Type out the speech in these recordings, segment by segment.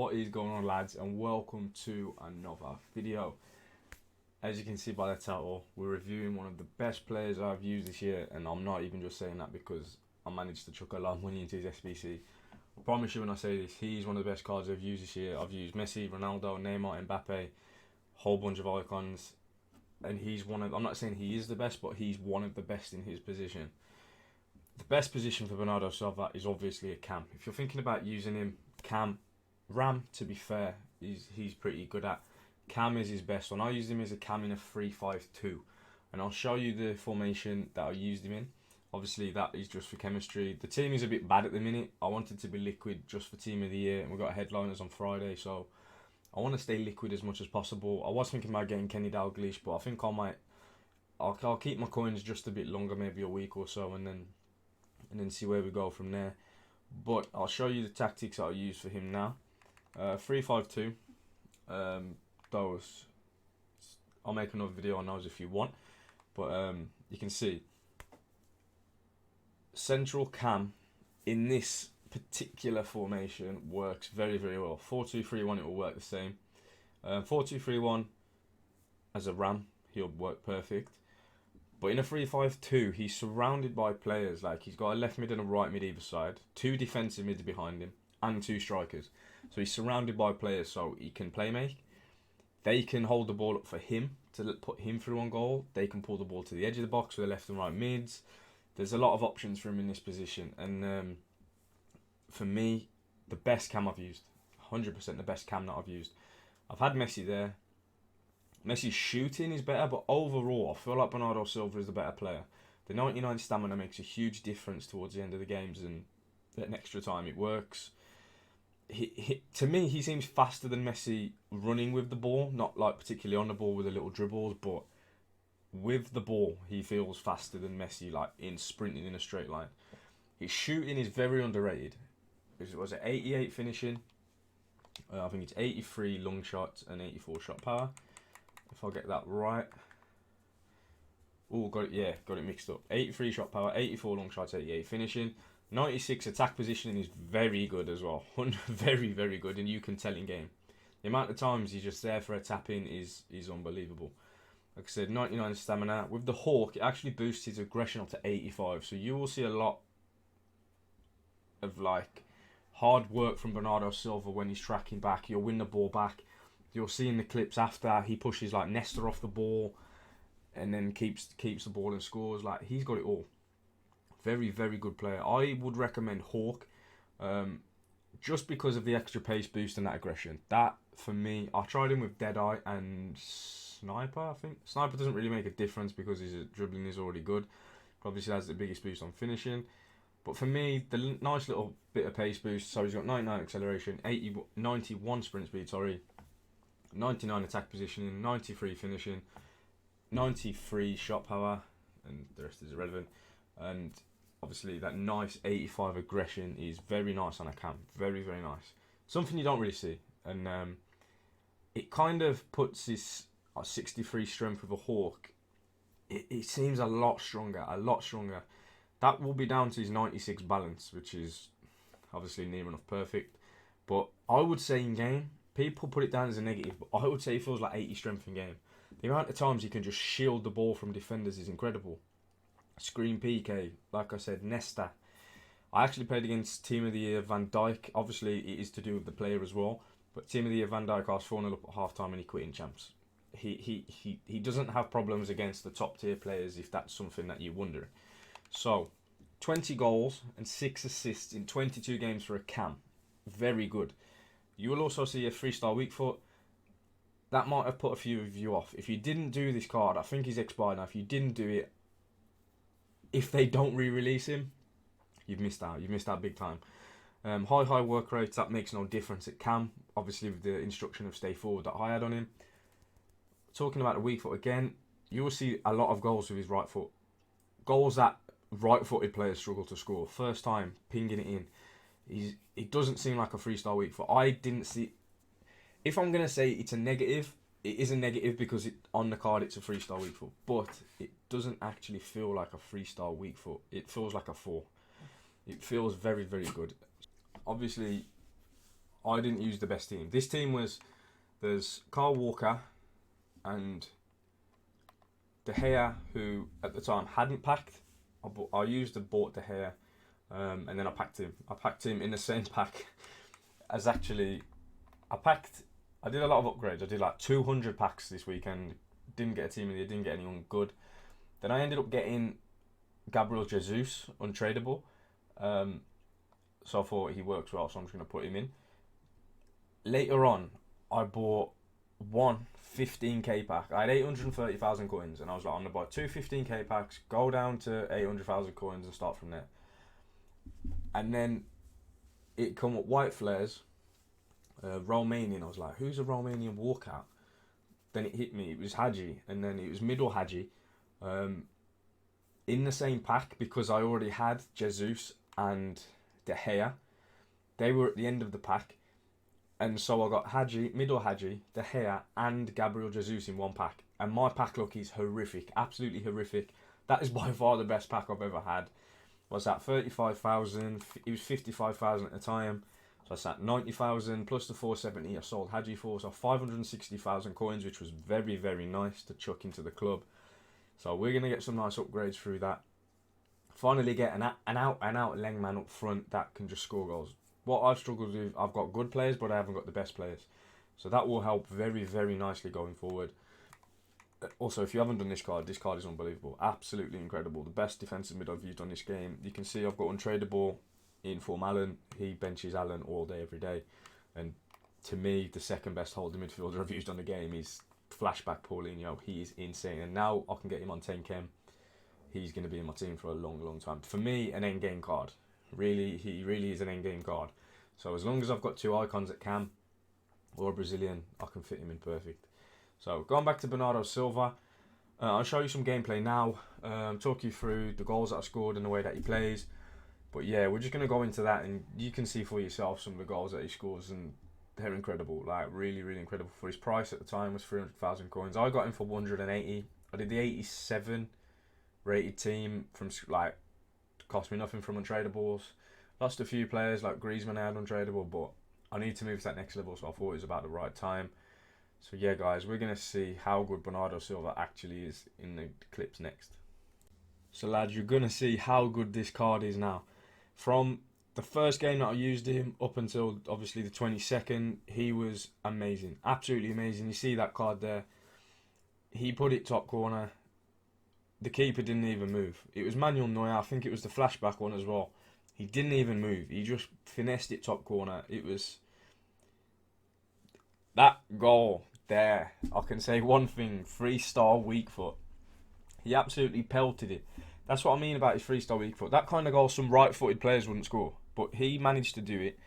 What is going on, lads, and welcome to another video. As you can see by the title, we're reviewing one of the best players I've used this year, and I'm not even just saying that because I managed to chuck a lot of money into his SBC. I promise you when I say this, he's one of the best cards I've used this year. I've used Messi, Ronaldo, Neymar, Mbappe, a whole bunch of icons, and he's one of, I'm not saying he is the best, but he's one of the best in his position. The best position for Bernardo Silva is obviously a cam. If you're thinking about using him, cam, Ram, to be fair, he's pretty good at. Cam is his best one. I used him as a cam in a 3-5-2, and I'll show you the formation that I used him in. Obviously, that is just for chemistry. The team is a bit bad at the minute. I wanted to be liquid just for team of the year, and we've got headliners on Friday, so I want to stay liquid as much as possible. I was thinking about getting Kenny Dalglish, but I think I'll keep my coins just a bit longer, maybe a week or so, and then see where we go from there. But I'll show you the tactics I'll use for him now. 3-5-2. Those, I'll make another video on those if you want. But you can see central cam in this particular formation works very, very well. 4-2-3-1, it will work the same. 4-2-3-1 as a Ram, he'll work perfect. But in a 3-5-2, he's surrounded by players. Like, he's got a left mid and a right mid either side, 2 defensive mids behind him, and 2 strikers. So he's surrounded by players, so he can play make. They can hold the ball up for him to put him through on goal. They can pull the ball to the edge of the box with the left and right mids. There's a lot of options for him in this position. And for me, the best cam I've used. 100% the best cam that I've used. I've had Messi there. Messi's shooting is better, but overall, I feel like Bernardo Silva is the better player. The 99 stamina makes a huge difference towards the end of the games, and at an extra time it works. To me, he seems faster than Messi running with the ball, not like particularly on the ball with the little dribbles, but with the ball, he feels faster than Messi, like in sprinting in a straight line. His shooting is very underrated. Was it 88 finishing? I think it's 83 long shots and 84 shot power. If I get that right. Oh, got it mixed up. 83 shot power, 84 long shots, 88 finishing. 96 attack positioning is very good as well. Very, very good, and you can tell in game. The amount of times he's just there for a tap in is unbelievable. Like I said, 99 stamina. With the Hawk, it actually boosts his aggression up to 85. So you will see a lot of like hard work from Bernardo Silva when he's tracking back. You'll win the ball back. You'll see in the clips after he pushes like Nesta off the ball and then keeps the ball and scores. Like, he's got it all. Very, very good player. I would recommend Hawk just because of the extra pace boost and that aggression. That, for me, I tried him with Deadeye and Sniper, I think. Sniper doesn't really make a difference because his dribbling is already good. Obviously has the biggest boost on finishing. But for me, the nice little bit of pace boost. So he's got 99 acceleration, 91 sprint speed, 99 attack positioning, 93 finishing, 93 shot power, and the rest is irrelevant. And obviously that nice 85 aggression is very nice on a cam. Very, very nice. Something you don't really see. And it kind of puts his 63 strength with a Hawk. It seems a lot stronger. That will be down to his 96 balance, which is obviously near enough perfect. But I would say in game, people put it down as a negative, but I would say it feels like 80 strength in game. The amount of times he can just shield the ball from defenders is incredible. Screen PK, like I said, Nesta. I actually played against Team of the Year Van Dijk. Obviously, it is to do with the player as well. But Team of the Year Van Dijk, I was 4-0 up at half time and he quit in champs. He doesn't have problems against the top tier players if that's something that you're wondering. So, 20 goals and 6 assists in 22 games for a cam. Very good. You will also see a 3-star weak foot. That might have put a few of you off. If you didn't do this card, I think he's expired now. If you didn't do it, if they don't re-release him, you've missed out. You've missed out big time. High work rates, that makes no difference at cam. Obviously, with the instruction of stay forward that I had on him. Talking about the weak foot again, you will see a lot of goals with his right foot. Goals that right-footed players struggle to score. First time, pinging it in. It doesn't seem like a 3-star weak foot. I didn't see... If I'm going to say it's a negative, it is a negative because on the card it's a 3-star weak foot. But it doesn't actually feel like a 3-star weak foot. It feels like a 4. It feels very, very good. Obviously, I didn't use the best team. This team was, there's Kyle Walker and De Gea, who at the time hadn't packed. I used and bought De Gea, and then I packed him. I packed him in the same pack as actually. I did a lot of upgrades. I did like 200 packs this weekend. Didn't get a team in there. Didn't get anyone good. Then I ended up getting Gabriel Jesus untradeable. So I thought he works well, so I'm just going to put him in. Later on, I bought one 15k pack. I had 830,000 coins, and I was like, I'm going to buy two 15k packs, go down to 800,000 coins and start from there. And then it come up white flares, Romanian. I was like, who's a Romanian walkout? Then it hit me, it was Hadji, and then it was middle Hadji. In the same pack, because I already had Jesus and De Gea. They were at the end of the pack. And so I got Hadji, middle Hadji, De Gea, and Gabriel Jesus in one pack. And my pack luck is horrific, absolutely horrific. That is by far the best pack I've ever had. Was at 35,000, it was 55,000 at the time. So I sat 90,000 plus the 470 I sold Hadji for. So 560,000 coins, which was very, very nice to chuck into the club. So we're going to get some nice upgrades through that. Finally get an out Lengman up front that can just score goals. What I've struggled with, I've got good players, but I haven't got the best players. So that will help very, very nicely going forward. Also, if you haven't done this card is unbelievable. Absolutely incredible. The best defensive mid I've used on this game. You can see I've got untradeable in form Allen. He benches Allen all day, every day. And to me, the second best holding midfielder I've used on the game is flashback Paulinho. He is insane. And now I can get him on 10 chem. He's going to be in my team for a long, long time. For me, an endgame card. Really, he really is an endgame card. So as long as I've got two icons at cam or a Brazilian, I can fit him in perfect. So going back to Bernardo Silva, I'll show you some gameplay now. Talk you through the goals that I scored and the way that he plays. But yeah, we're just going to go into that, and you can see for yourself some of the goals that he scores, and they're incredible. Like really, really incredible. For his price at the time was 300,000 coins. I got him for 180. I did the 87 rated team from like. Cost me nothing from untradables. Lost a few players like Griezmann I had untradable, but I need to move to that next level, so I thought it was about the right time. So yeah, guys, we're going to see how good Bernardo Silva actually is in the clips next. So lads, you're going to see how good this card is now. From the first game that I used him up until obviously the 22nd, he was amazing. Absolutely amazing. You see that card there. He put it top corner. The keeper didn't even move. It was Manuel Neuer. I think it was the flashback one as well. He didn't even move. He just finessed it top corner. It was... That goal there. I can say one thing. 3-star weak foot. He absolutely pelted it. That's what I mean about his 3-star weak foot. That kind of goal some right-footed players wouldn't score. But he managed to do it.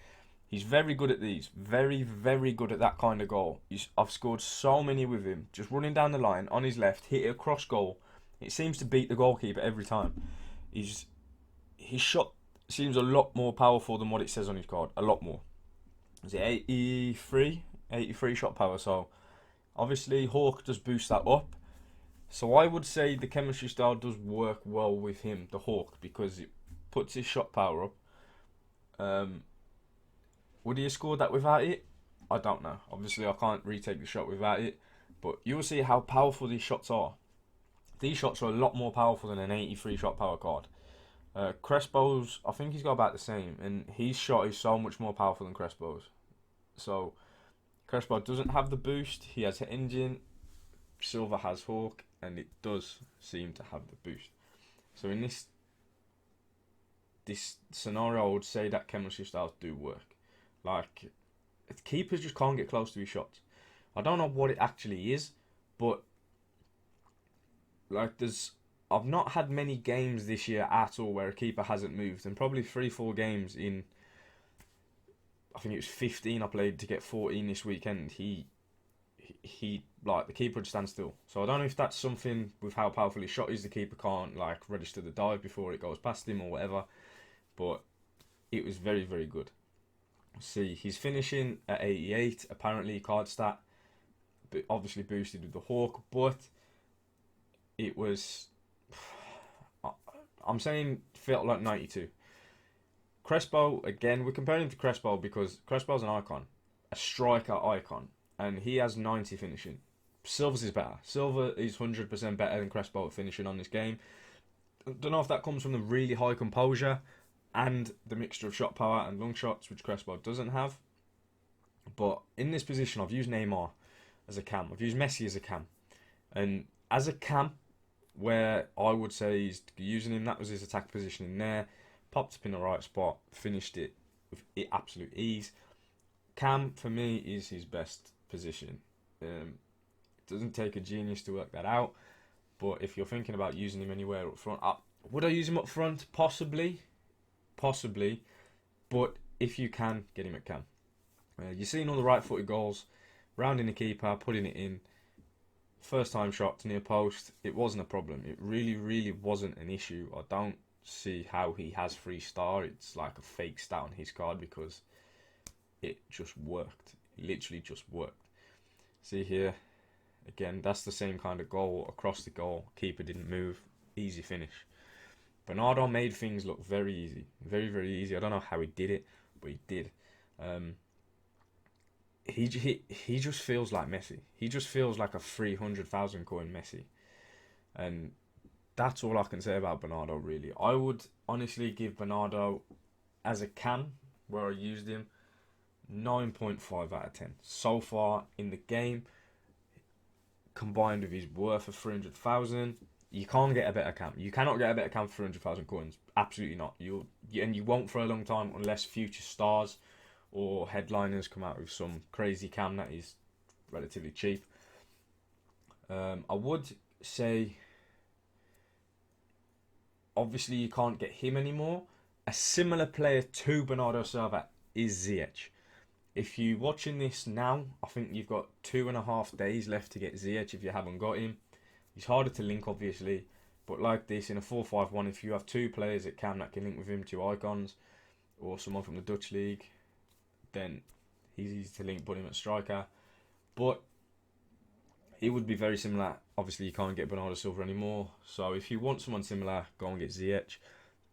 He's very good at these. Very, very good at that kind of goal. I've scored so many with him. Just running down the line on his left. Hit it across goal. It seems to beat the goalkeeper every time. His shot seems a lot more powerful than what it says on his card. A lot more. Is it 83? 83 shot power. So obviously Hawk does boost that up. So I would say the chemistry style does work well with him, the Hawk, because it puts his shot power up. Would he have scored that without it? I don't know. Obviously I can't retake the shot without it. But you'll see how powerful these shots are. These shots are a lot more powerful than an 83 shot power card. Crespo's, I think he's got about the same, and his shot is so much more powerful than Crespo's. So Crespo doesn't have the boost. He has engine. Silva has Hawk, and it does seem to have the boost. So in this scenario, I would say that chemistry styles do work. Like, keepers just can't get close to his shots. I don't know what it actually is, but like I've not had many games this year at all where a keeper hasn't moved, and probably 3-4 games in, I think it was 15 I played to get 14 this weekend. He like the keeper would stand still. So I don't know if that's something with how powerful his shot is. The keeper can't like register the dive before it goes past him or whatever. But it was very, very good. See, he's finishing at 88. Apparently card stat, but obviously boosted with the Hawk. But it was, I'm saying, felt like 92. Crespo, again, we're comparing him to Crespo because Crespo's an icon, a striker icon, and he has 90 finishing. Silva's is better. Silva is 100% better than Crespo at finishing on this game. I don't know if that comes from the really high composure and the mixture of shot power and long shots, which Crespo doesn't have. But in this position, I've used Neymar as a cam. I've used Messi as a cam. And as a cam, where I would say he's using him, that was his attack position in there. Popped up in the right spot, finished it with absolute ease. Cam, for me, is his best position. It doesn't take a genius to work that out. But if you're thinking about using him anywhere up front, would I use him up front? Possibly. But if you can, get him at cam. You're seeing all the right-footed goals, rounding the keeper, putting it in. First time shot to near post, it wasn't a problem. It really wasn't an issue. I don't see how he has 3-star. It's like a fake stat on his card because it just worked. It literally just worked. See here, again, that's the same kind of goal across the goal. Keeper didn't move. Easy finish. Bernardo made things look very easy. Very easy. I don't know how he did it, but he did. He just feels like Messi. He just feels like a 300,000 coin Messi. And that's all I can say about Bernardo, really. I would honestly give Bernardo, as a cam, where I used him, 9.5 out of 10. So far in the game, combined with his worth of 300,000, you can't get a better cam. You cannot get a better cam for 300,000 coins. Absolutely not. And you won't for a long time unless future stars or headliners come out with some crazy cam that is relatively cheap. I would say, obviously you can't get him anymore. A similar player to Bernardo Silva is Ziyech. If you're watching this now, I think you've got 2.5 days left to get Ziyech if you haven't got him. He's harder to link, obviously, but like this, in a 4-5-1, if you have 2 players at cam that can link with him, 2 icons, or someone from the Dutch league, then he's easy to link, put him at striker. But it would be very similar. Obviously, you can't get Bernardo Silva anymore. So if you want someone similar, go and get Ziyech.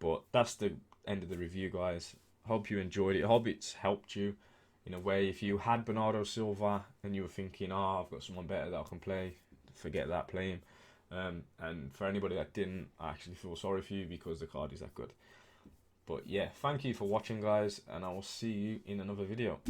But that's the end of the review, guys. Hope you enjoyed it. Hope it's helped you in a way. If you had Bernardo Silva and you were thinking, I've got someone better that I can play, forget that, play him. And for anybody that didn't, I actually feel sorry for you because the card is that good. But yeah, thank you for watching, guys, and I will see you in another video.